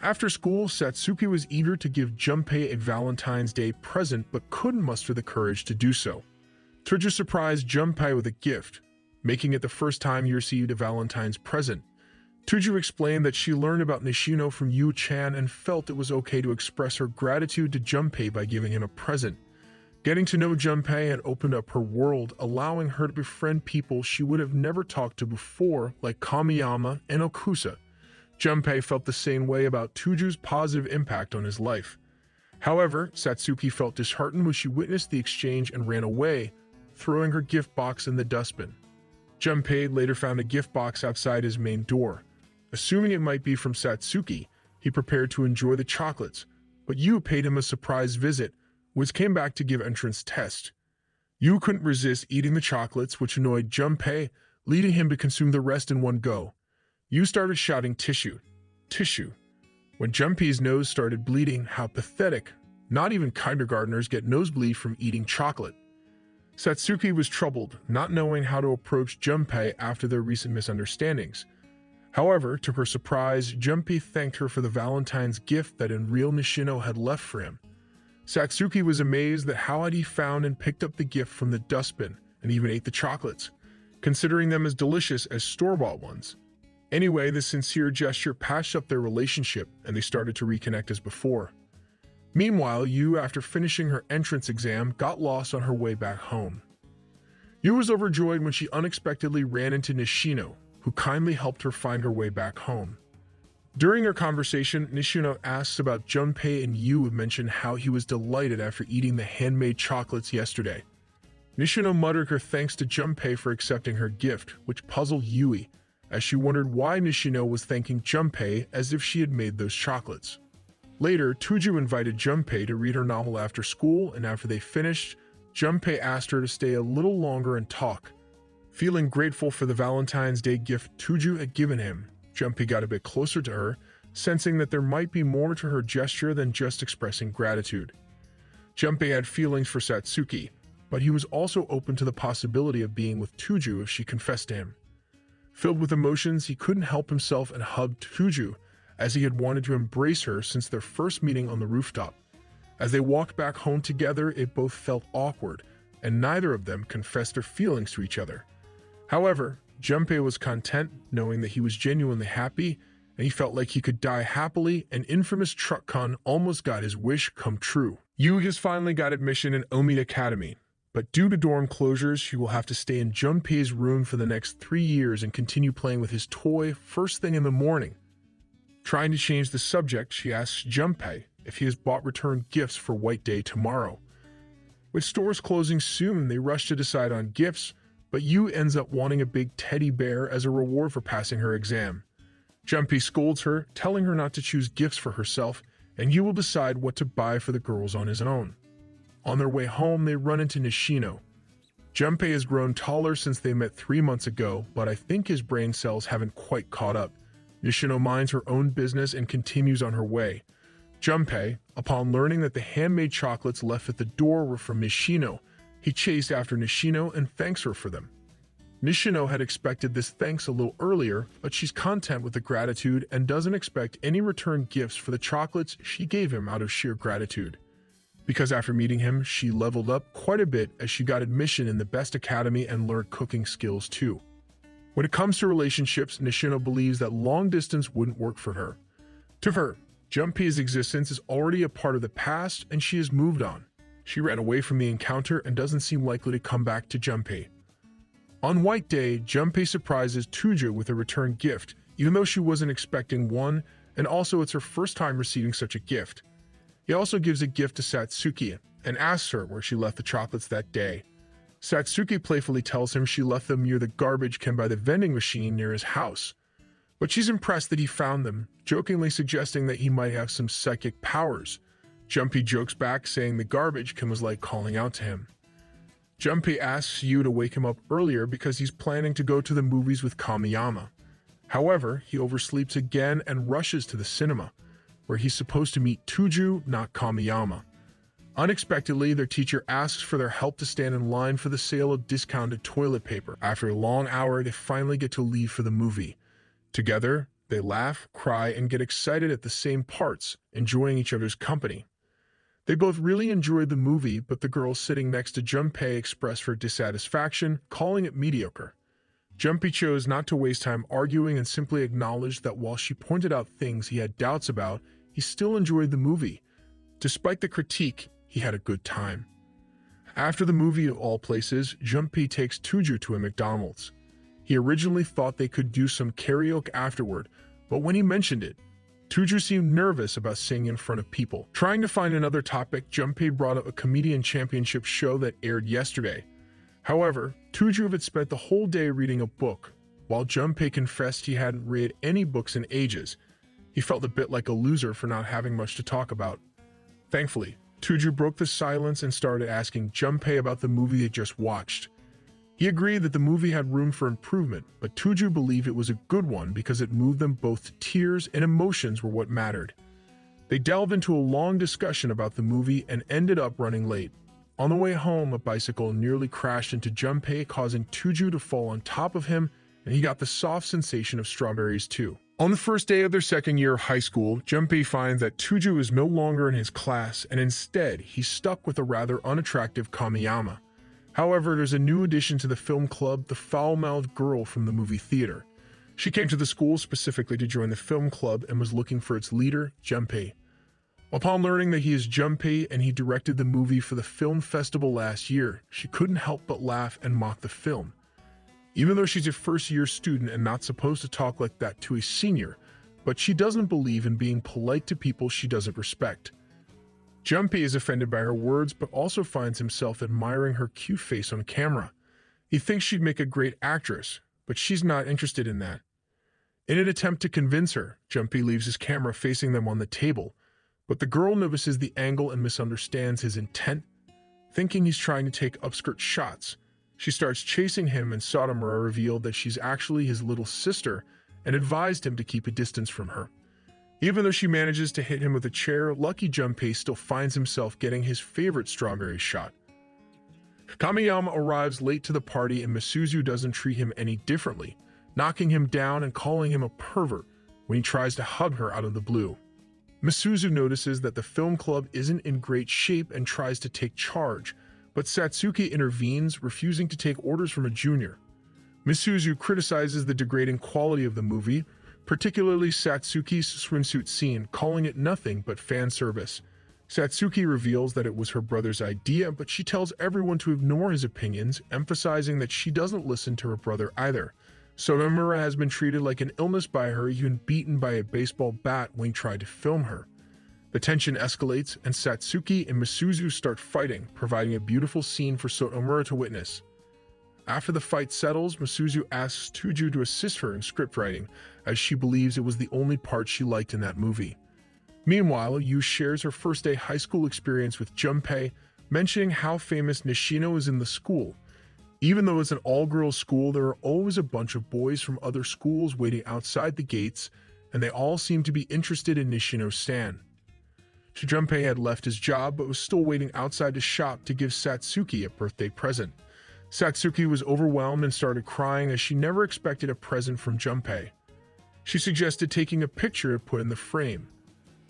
A: After school, Satsuki was eager to give Junpei a Valentine's Day present but couldn't muster the courage to do so. Tuju surprised Junpei with a gift, making it the first time he received a Valentine's present. Tuju explained that she learned about Nishino from Yu-chan and felt it was okay to express her gratitude to Junpei by giving him a present. Getting to know Junpei had opened up her world, allowing her to befriend people she would have never talked to before, like Kamiyama and Okusa. Junpei felt the same way about Tuju's positive impact on his life. However, Satsuki felt disheartened when she witnessed the exchange and ran away, throwing her gift box in the dustbin. Junpei later found a gift box outside his main door. Assuming it might be from Satsuki, he prepared to enjoy the chocolates, but Yu paid him a surprise visit, which came back to give entrance test. Yu couldn't resist eating the chocolates, which annoyed Junpei, leading him to consume the rest in one go. Yu started shouting tissue, tissue. When Junpei's nose started bleeding, how pathetic. Not even kindergartners get nosebleed from eating chocolate. Satsuki was troubled, not knowing how to approach Junpei after their recent misunderstandings. However, to her surprise, Junpei thanked her for the Valentine's gift that Real Nishino had left for him. Satsuki was amazed that how had he found and picked up the gift from the dustbin and even ate the chocolates, considering them as delicious as store-bought ones. Anyway, the sincere gesture patched up their relationship and they started to reconnect as before. Meanwhile, Yu, after finishing her entrance exam, got lost on her way back home. Yu was overjoyed when she unexpectedly ran into Nishino, who kindly helped her find her way back home. During their conversation, Nishino asks about Junpei, and Yu mentioned how he was delighted after eating the handmade chocolates yesterday. Nishino muttered her thanks to Junpei for accepting her gift, which puzzled Yui, as she wondered why Nishino was thanking Junpei as if she had made those chocolates. Later, Tuju invited Junpei to read her novel after school, and after they finished, Junpei asked her to stay a little longer and talk. Feeling grateful for the Valentine's Day gift Tuju had given him, Junpei got a bit closer to her, sensing that there might be more to her gesture than just expressing gratitude. Junpei had feelings for Satsuki, but he was also open to the possibility of being with Tuju if she confessed to him. Filled with emotions, he couldn't help himself and hugged Tuju, as he had wanted to embrace her since their first meeting on the rooftop. As they walked back home together, it both felt awkward, and neither of them confessed their feelings to each other. However, Junpei was content knowing that he was genuinely happy, and he felt like he could die happily, and infamous Truck Con almost got his wish come true. Yu has finally got admission in Omid Academy, but due to dorm closures, he will have to stay in Junpei's room for the next 3 years and continue playing with his toy first thing in the morning. Trying to change the subject, she asks Junpei if he has bought returned gifts for White Day tomorrow. With stores closing soon, they rush to decide on gifts, but Yu ends up wanting a big teddy bear as a reward for passing her exam. Junpei scolds her, telling her not to choose gifts for herself, and Yu will decide what to buy for the girls on his own. On their way home, they run into Nishino. Junpei has grown taller since they met 3 months ago, but I think his brain cells haven't quite caught up. Nishino minds her own business and continues on her way. Junpei, upon learning that the handmade chocolates left at the door were from Nishino, he chased after Nishino and thanks her for them. Nishino had expected this thanks a little earlier, but she's content with the gratitude and doesn't expect any return gifts for the chocolates she gave him out of sheer gratitude. Because after meeting him, she leveled up quite a bit as she got admission in the best academy and learned cooking skills too. When it comes to relationships, Nishino believes that long distance wouldn't work for her. To her, Junpei's existence is already a part of the past and she has moved on. She ran away from the encounter and doesn't seem likely to come back to Junpei. On White Day, Junpei surprises Tuju with a return gift, even though she wasn't expecting one, and also it's her first time receiving such a gift. He also gives a gift to Satsuki and asks her where she left the chocolates that day. Satsuki playfully tells him she left them near the garbage can by the vending machine near his house. But she's impressed that he found them, jokingly suggesting that he might have some psychic powers. Junpei jokes back, saying the garbage can was like calling out to him. Junpei asks Yu to wake him up earlier because he's planning to go to the movies with Kamiyama. However, he oversleeps again and rushes to the cinema, where he's supposed to meet Tuju, not Kamiyama. Unexpectedly, their teacher asks for their help to stand in line for the sale of discounted toilet paper. After a long hour, they finally get to leave for the movie. Together, they laugh, cry, and get excited at the same parts, enjoying each other's company. They both really enjoyed the movie, but the girl sitting next to Junpei expressed her dissatisfaction, calling it mediocre. Junpei chose not to waste time arguing and simply acknowledged that while she pointed out things he had doubts about, he still enjoyed the movie. Despite the critique, he had a good time. After the movie of all places, Junpei takes Tuju to a McDonald's. He originally thought they could do some karaoke afterward, but when he mentioned it, Tuju seemed nervous about singing in front of people. Trying to find another topic, Junpei brought up a comedian championship show that aired yesterday. However, Tuju had spent the whole day reading a book, while Junpei confessed he hadn't read any books in ages. He felt a bit like a loser for not having much to talk about. Thankfully, Tuju broke the silence and started asking Junpei about the movie they just watched. He agreed that the movie had room for improvement, but Tuju believed it was a good one because it moved them both to tears and emotions were what mattered. They delved into a long discussion about the movie and ended up running late. On the way home, a bicycle nearly crashed into Junpei, causing Tuju to fall on top of him, and he got the soft sensation of strawberries too. On the first day of their second year of high school, Junpei finds that Tuju is no longer in his class, and instead, he's stuck with a rather unattractive Kamiyama. However, there's a new addition to the film club, the foul-mouthed girl from the movie theater. She came to the school specifically to join the film club and was looking for its leader, Junpei. Upon learning that he is Junpei and he directed the movie for the film festival last year, she couldn't help but laugh and mock the film. Even though she's a first-year student and not supposed to talk like that to a senior, but she doesn't believe in being polite to people she doesn't respect. Junpei is offended by her words, but also finds himself admiring her cute face on camera. He thinks she'd make a great actress, but she's not interested in that. In an attempt to convince her, Junpei leaves his camera facing them on the table, but the girl notices the angle and misunderstands his intent. Thinking he's trying to take upskirt shots, she starts chasing him, and Sotomura revealed that she's actually his little sister and advised him to keep a distance from her. Even though she manages to hit him with a chair, lucky Junpei still finds himself getting his favorite strawberry shot. Kamiyama arrives late to the party and Misuzu doesn't treat him any differently, knocking him down and calling him a pervert when he tries to hug her out of the blue. Misuzu notices that the film club isn't in great shape and tries to take charge, but Satsuki intervenes, refusing to take orders from a junior. Misuzu criticizes the degrading quality of the movie, particularly Satsuki's swimsuit scene, calling it nothing but fan service. Satsuki reveals that it was her brother's idea, but she tells everyone to ignore his opinions, emphasizing that she doesn't listen to her brother either. Sotomura has been treated like an illness by her, even beaten by a baseball bat when he tried to film her. The tension escalates, and Satsuki and Misuzu start fighting, providing a beautiful scene for Sotomura to witness. After the fight settles, Misuzu asks Tuju to assist her in script writing, as she believes it was the only part she liked in that movie. Meanwhile, Yu shares her first-day high school experience with Junpei, mentioning how famous Nishino is in the school. Even though it's an all-girls school, there are always a bunch of boys from other schools waiting outside the gates, and they all seem to be interested in Nishino's stand. Junpei had left his job but was still waiting outside his shop to give Satsuki a birthday present. Satsuki was overwhelmed and started crying as she never expected a present from Junpei. She suggested taking a picture to put in the frame.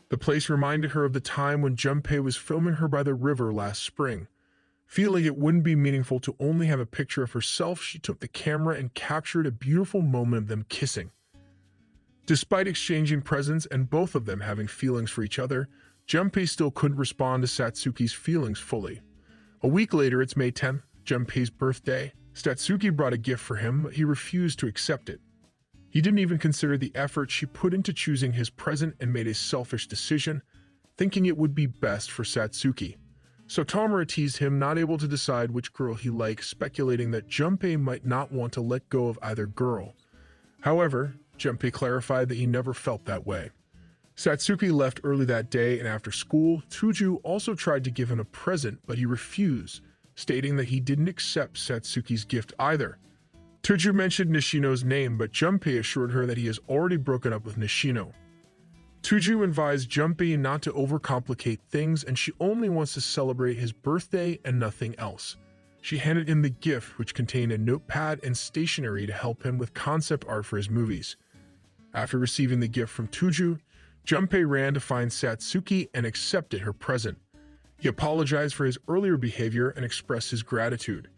A: The place reminded her of the time when Junpei was filming her by the river last spring. Feeling it wouldn't be meaningful to only have a picture of herself, she took the camera and captured a beautiful moment of them kissing. Despite exchanging presents and both of them having feelings for each other, Junpei still couldn't respond to Satsuki's feelings fully. A week later, it's May 10th, Junpei's birthday. Satsuki brought a gift for him, but he refused to accept it. He didn't even consider the effort she put into choosing his present and made a selfish decision, thinking it would be best for Satsuki. So Tamura teased him, not able to decide which girl he liked, speculating that Junpei might not want to let go of either girl. However, Junpei clarified that he never felt that way. Satsuki left early that day, and after school, Tuju also tried to give him a present, but he refused, stating that he didn't accept Satsuki's gift either. Tuju mentioned Nishino's name, but Junpei assured her that he has already broken up with Nishino. Tuju advised Junpei not to overcomplicate things, and she only wants to celebrate his birthday and nothing else. She handed him the gift, which contained a notepad and stationery to help him with concept art for his movies. After receiving the gift from Tuju, Junpei ran to find Satsuki and accepted her present. He apologized for his earlier behavior and expressed his gratitude.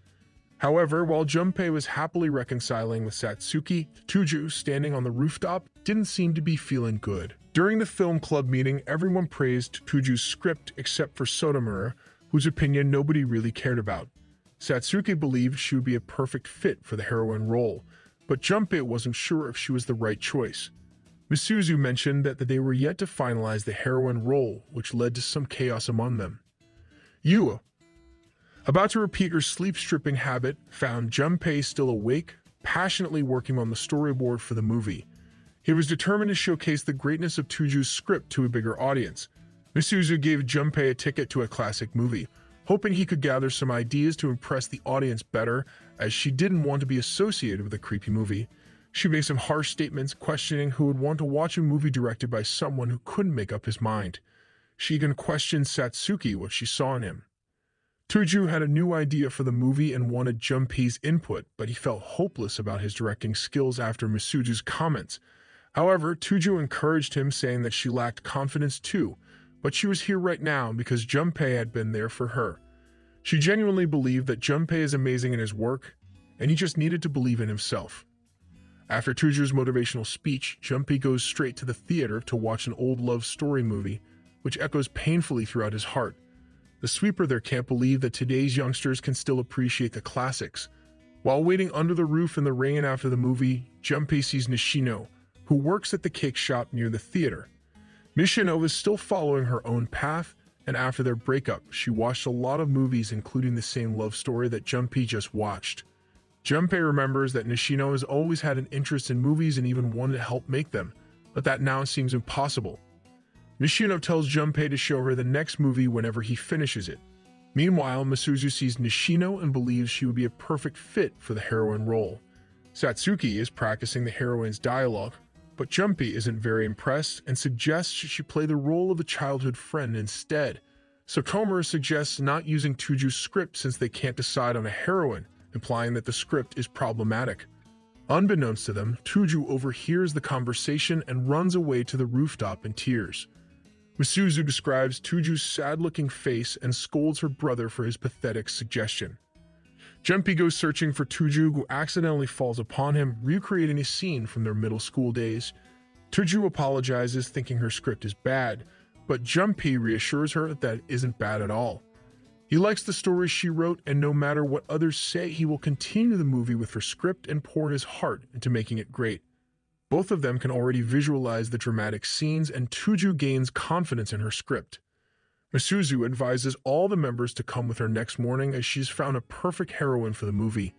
A: However, while Junpei was happily reconciling with Satsuki, Tuju, standing on the rooftop, didn't seem to be feeling good. During the film club meeting, everyone praised Tuju's script except for Sotomura, whose opinion nobody really cared about. Satsuki believed she would be a perfect fit for the heroine role, but Junpei wasn't sure if she was the right choice. Misuzu mentioned that they were yet to finalize the heroine role, which led to some chaos among them. Yua, about to repeat her sleep-stripping habit, found Junpei still awake, passionately working on the storyboard for the movie. He was determined to showcase the greatness of Tuju's script to a bigger audience. Misuzu gave Junpei a ticket to a classic movie, hoping he could gather some ideas to impress the audience better, as she didn't want to be associated with a creepy movie. She made some harsh statements questioning who would want to watch a movie directed by someone who couldn't make up his mind. She even questioned Satsuki what she saw in him. Tuju had a new idea for the movie and wanted Junpei's input, but he felt hopeless about his directing skills after Misuzu's comments. However, Tuju encouraged him, saying that she lacked confidence too, but she was here right now because Junpei had been there for her. She genuinely believed that Junpei is amazing in his work, and he just needed to believe in himself. After Tuju's motivational speech, Junpei goes straight to the theater to watch an old love story movie, which echoes painfully throughout his heart. The sweeper there can't believe that today's youngsters can still appreciate the classics. While waiting under the roof in the rain after the movie, Junpei sees Nishino, who works at the cake shop near the theater. Nishino is still following her own path, and after their breakup, she watched a lot of movies including the same love story that Junpei just watched. Junpei remembers that Nishino has always had an interest in movies and even wanted to help make them, but that now seems impossible. Nishino tells Junpei to show her the next movie whenever he finishes it. Meanwhile, Misuzu sees Nishino and believes she would be a perfect fit for the heroine role. Satsuki is practicing the heroine's dialogue, but Junpei isn't very impressed and suggests she play the role of a childhood friend instead. So Tomura suggests not using Tuju's script since they can't decide on a heroine, implying that the script is problematic. Unbeknownst to them, Tuju overhears the conversation and runs away to the rooftop in tears. Misuzu describes Tuju's sad-looking face and scolds her brother for his pathetic suggestion. Junpei goes searching for Tuju, who accidentally falls upon him, recreating a scene from their middle school days. Tuju apologizes, thinking her script is bad, but Junpei reassures her that it isn't bad at all. He likes the story she wrote, and no matter what others say, he will continue the movie with her script and pour his heart into making it great. Both of them can already visualize the dramatic scenes, and Tuju gains confidence in her script. Misuzu advises all the members to come with her next morning as she's found a perfect heroine for the movie.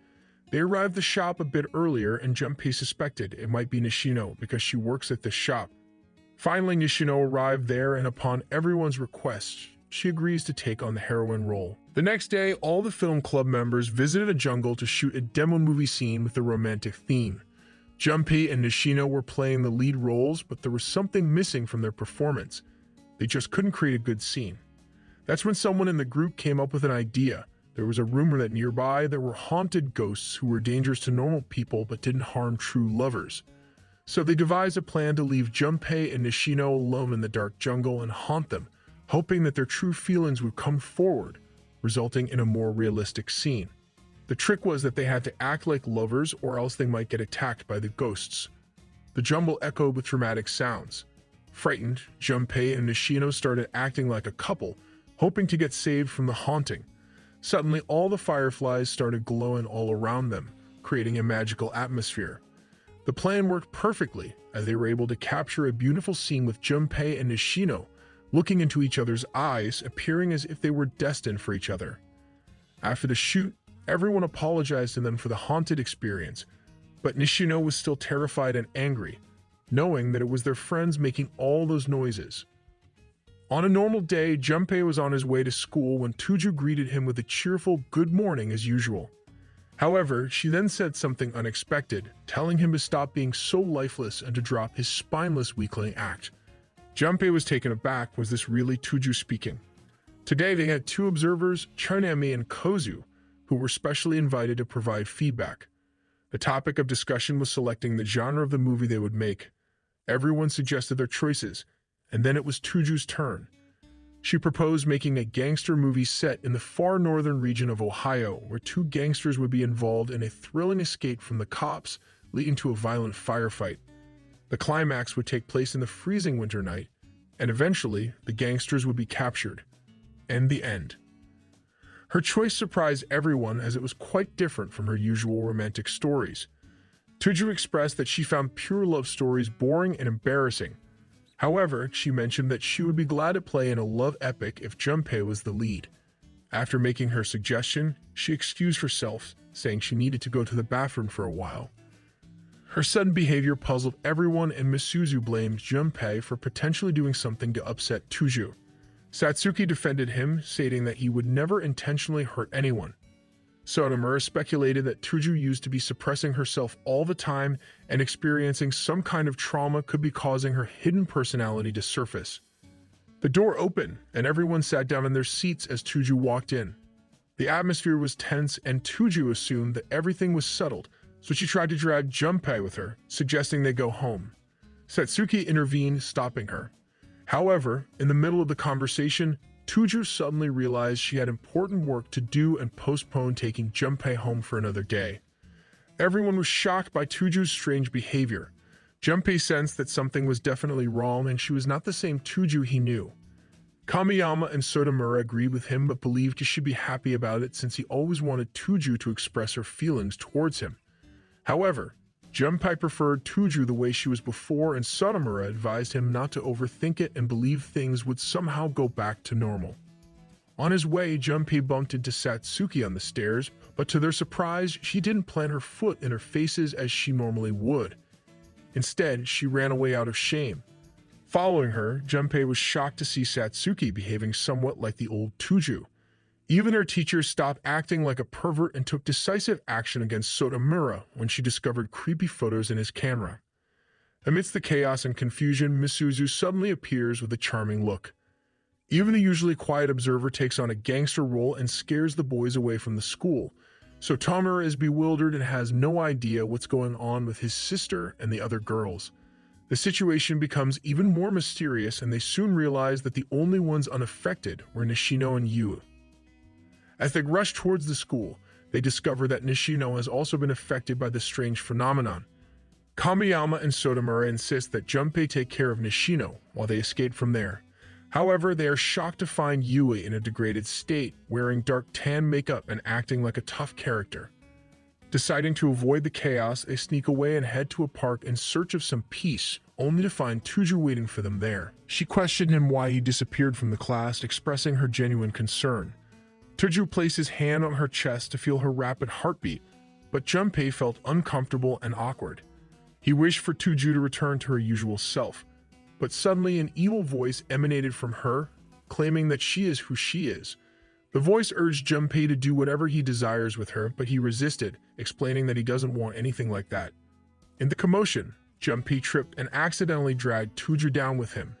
A: They arrived at the shop a bit earlier, and Junpei suspected it might be Nishino because she works at the shop. Finally, Nishino arrived there, and upon everyone's request, she agrees to take on the heroine role. The next day, all the film club members visited a jungle to shoot a demo movie scene with a romantic theme. Junpei and Nishino were playing the lead roles, but there was something missing from their performance. They just couldn't create a good scene. That's when someone in the group came up with an idea. There was a rumor that nearby there were haunted ghosts who were dangerous to normal people but didn't harm true lovers. So they devised a plan to leave Junpei and Nishino alone in the dark jungle and haunt them, hoping that their true feelings would come forward, resulting in a more realistic scene. The trick was that they had to act like lovers or else they might get attacked by the ghosts. The jungle echoed with dramatic sounds. Frightened, Junpei and Nishino started acting like a couple, hoping to get saved from the haunting. Suddenly, all the fireflies started glowing all around them, creating a magical atmosphere. The plan worked perfectly, as they were able to capture a beautiful scene with Junpei and Nishino looking into each other's eyes, appearing as if they were destined for each other. After the shoot, everyone apologized to them for the haunted experience, but Nishino was still terrified and angry, knowing that it was their friends making all those noises. On a normal day, Junpei was on his way to school when Tuju greeted him with a cheerful good morning as usual. However, she then said something unexpected, telling him to stop being so lifeless and to drop his spineless weakling act. Junpei was taken aback. Was this really Tuju speaking? Today they had two observers, Chunami and Kozu, who were specially invited to provide feedback. The topic of discussion was selecting the genre of the movie they would make. Everyone suggested their choices, and then it was Tuju's turn. She proposed making a gangster movie set in the far northern region of Ohio, where two gangsters would be involved in a thrilling escape from the cops, leading to a violent firefight. The climax would take place in the freezing winter night, and eventually the gangsters would be captured. And the end. Her choice surprised everyone as it was quite different from her usual romantic stories. Tuju expressed that she found pure love stories boring and embarrassing. However, she mentioned that she would be glad to play in a love epic if Junpei was the lead. After making her suggestion, she excused herself, saying she needed to go to the bathroom for a while. Her sudden behavior puzzled everyone, and Misuzu blamed Junpei for potentially doing something to upset Tuju. Satsuki defended him, stating that he would never intentionally hurt anyone. Sotomura speculated that Tuju used to be suppressing herself all the time and experiencing some kind of trauma could be causing her hidden personality to surface. The door opened, and everyone sat down in their seats as Tuju walked in. The atmosphere was tense, and Tuju assumed that everything was settled, so she tried to drag Junpei with her, suggesting they go home. Satsuki intervened, stopping her. However, in the middle of the conversation, Tuju suddenly realized she had important work to do and postponed taking Junpei home for another day. Everyone was shocked by Tuju's strange behavior. Junpei sensed that something was definitely wrong and she was not the same Tuju he knew. Kamiyama and Sotomura agreed with him but believed he should be happy about it since he always wanted Tuju to express her feelings towards him. However, Junpei preferred Tuju the way she was before, and Sotomura advised him not to overthink it and believe things would somehow go back to normal. On his way, Junpei bumped into Satsuki on the stairs, but to their surprise, she didn't plant her foot in her faces as she normally would. Instead, she ran away out of shame. Following her, Junpei was shocked to see Satsuki behaving somewhat like the old Tuju. Even her teacher stopped acting like a pervert and took decisive action against Sotomura when she discovered creepy photos in his camera. Amidst the chaos and confusion, Misuzu suddenly appears with a charming look. Even the usually quiet observer takes on a gangster role and scares the boys away from the school. Sotomura is bewildered and has no idea what's going on with his sister and the other girls. The situation becomes even more mysterious, and they soon realize that the only ones unaffected were Nishino and Yu. As they rush towards the school, they discover that Nishino has also been affected by this strange phenomenon. Kamiyama and Sotomura insist that Junpei take care of Nishino while they escape from there. However, they are shocked to find Yui in a degraded state, wearing dark tan makeup and acting like a tough character. Deciding to avoid the chaos, they sneak away and head to a park in search of some peace, only to find Tuju waiting for them there. She questioned him why he disappeared from the class, expressing her genuine concern. Tuju placed his hand on her chest to feel her rapid heartbeat, but Junpei felt uncomfortable and awkward. He wished for Tuju to return to her usual self, but suddenly an evil voice emanated from her, claiming that she is who she is. The voice urged Junpei to do whatever he desires with her, but he resisted, explaining that he doesn't want anything like that. In the commotion, Junpei tripped and accidentally dragged Tuju down with him.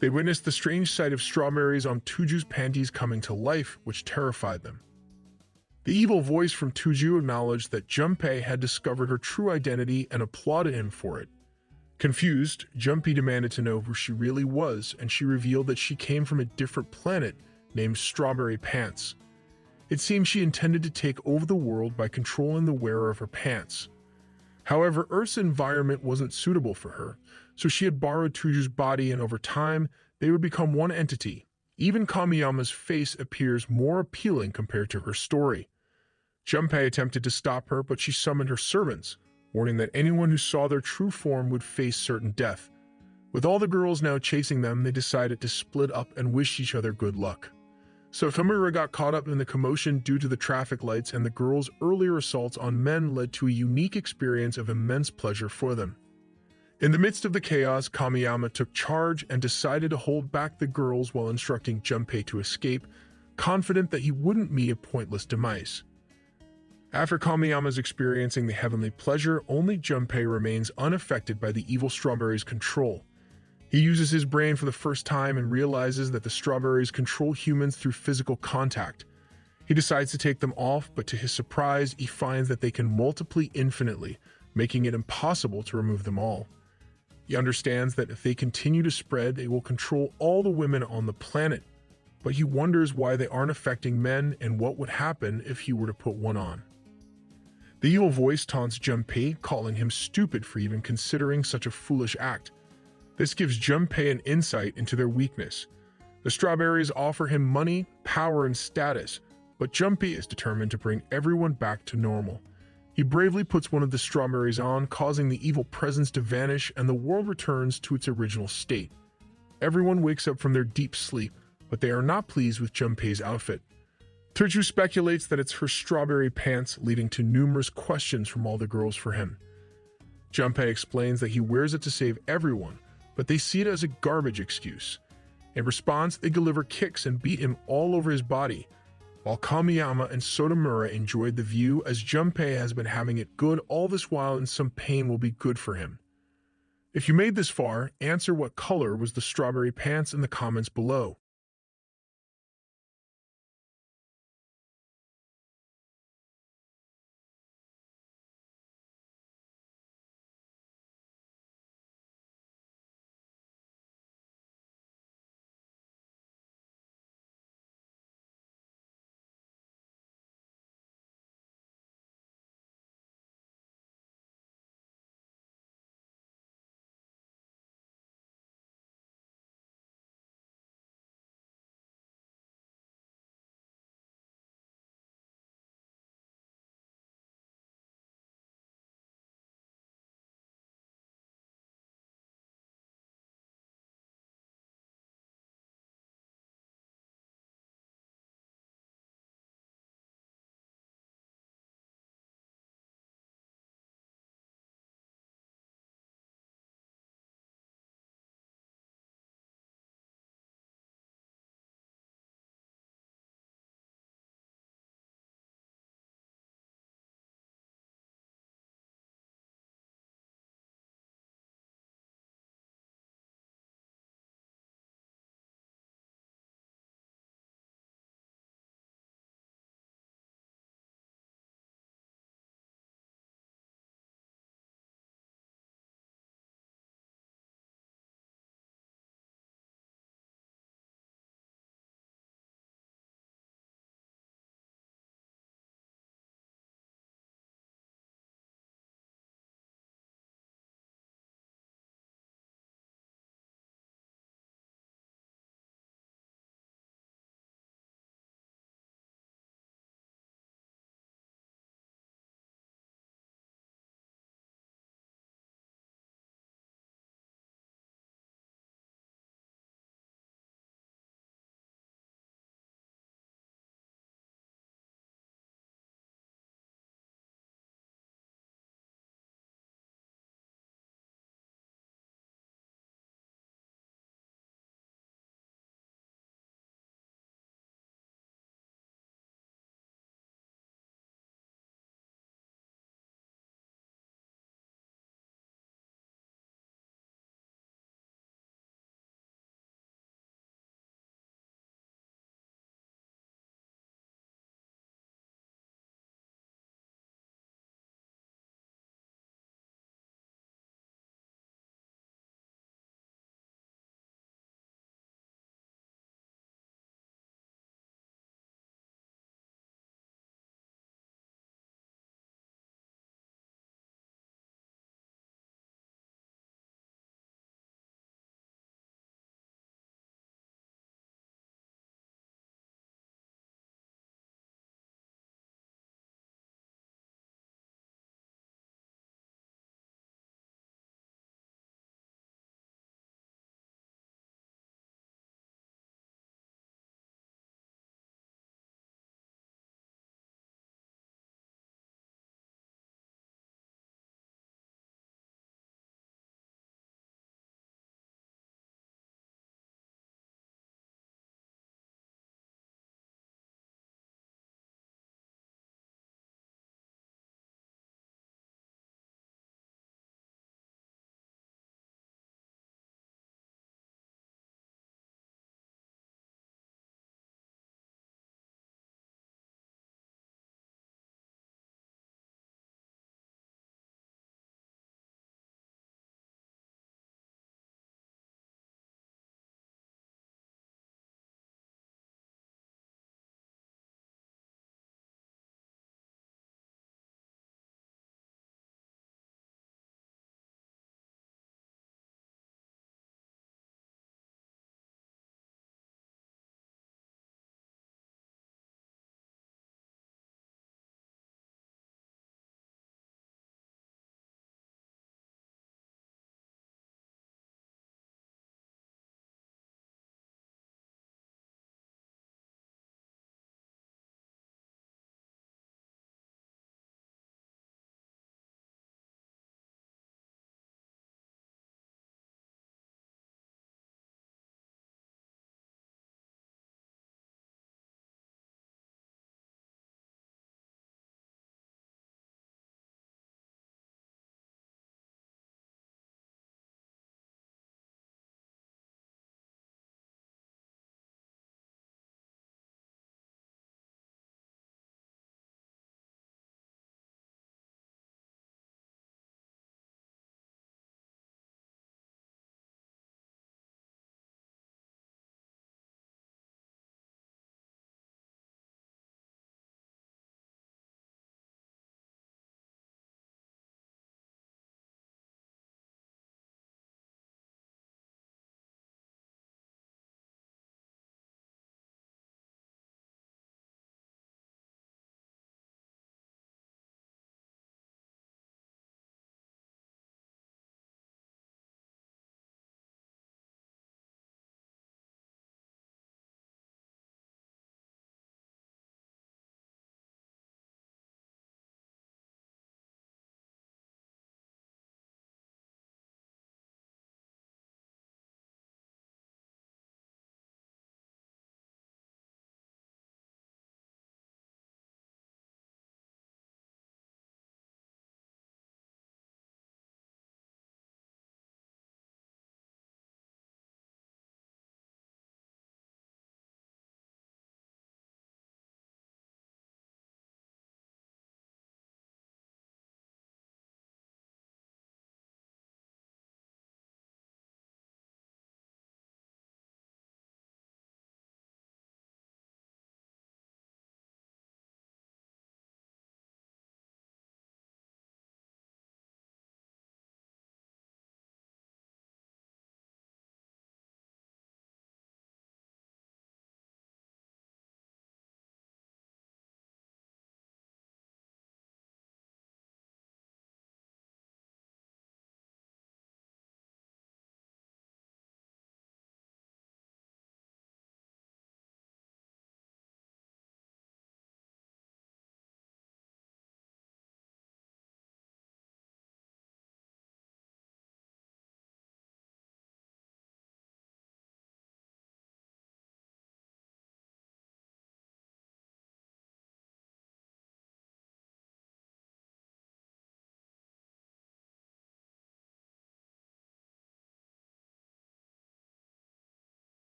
A: They witnessed the strange sight of strawberries on Tuju's panties coming to life, which terrified them. The evil voice from Tuju acknowledged that Junpei had discovered her true identity and applauded him for it. Confused, Junpei demanded to know who she really was, and she revealed that she came from a different planet named Strawberry Pants. It seemed she intended to take over the world by controlling the wearer of her pants. However, Earth's environment wasn't suitable for her, so she had borrowed Tuju's body, and over time, they would become one entity. Even Kamiyama's face appears more appealing compared to her story. Junpei attempted to stop her, but she summoned her servants, warning that anyone who saw their true form would face certain death. With all the girls now chasing them, they decided to split up and wish each other good luck. So Tomura got caught up in the commotion due to the traffic lights, and the girls' earlier assaults on men led to a unique experience of immense pleasure for them. In the midst of the chaos, Kamiyama took charge and decided to hold back the girls while instructing Junpei to escape, confident that he wouldn't meet a pointless demise. After Kamiyama's experiencing the heavenly pleasure, only Junpei remains unaffected by the evil strawberry's control. He uses his brain for the first time and realizes that the strawberries control humans through physical contact. He decides to take them off, but to his surprise, he finds that they can multiply infinitely, making it impossible to remove them all. He understands that if they continue to spread, they will control all the women on the planet, but he wonders why they aren't affecting men and what would happen if he were to put one on. The evil voice taunts Junpei, calling him stupid for even considering such a foolish act. This gives Junpei an insight into their weakness. The strawberries offer him money, power, and status, but Junpei is determined to bring everyone back to normal. He bravely puts one of the strawberries on, causing the evil presence to vanish, and the world returns to its original state. Everyone wakes up from their deep sleep, but they are not pleased with Junpei's outfit. Tuju speculates that it's her strawberry pants, leading to numerous questions from all the girls for him. Junpei explains that he wears it to save everyone, but they see it as a garbage excuse. In response, they deliver kicks and beat him all over his body, while Kamiyama and Sotomura enjoyed the view, as Junpei has been having it good all this while and some pain will be good for him. If you made this far, answer what color was the strawberry pants in the comments below.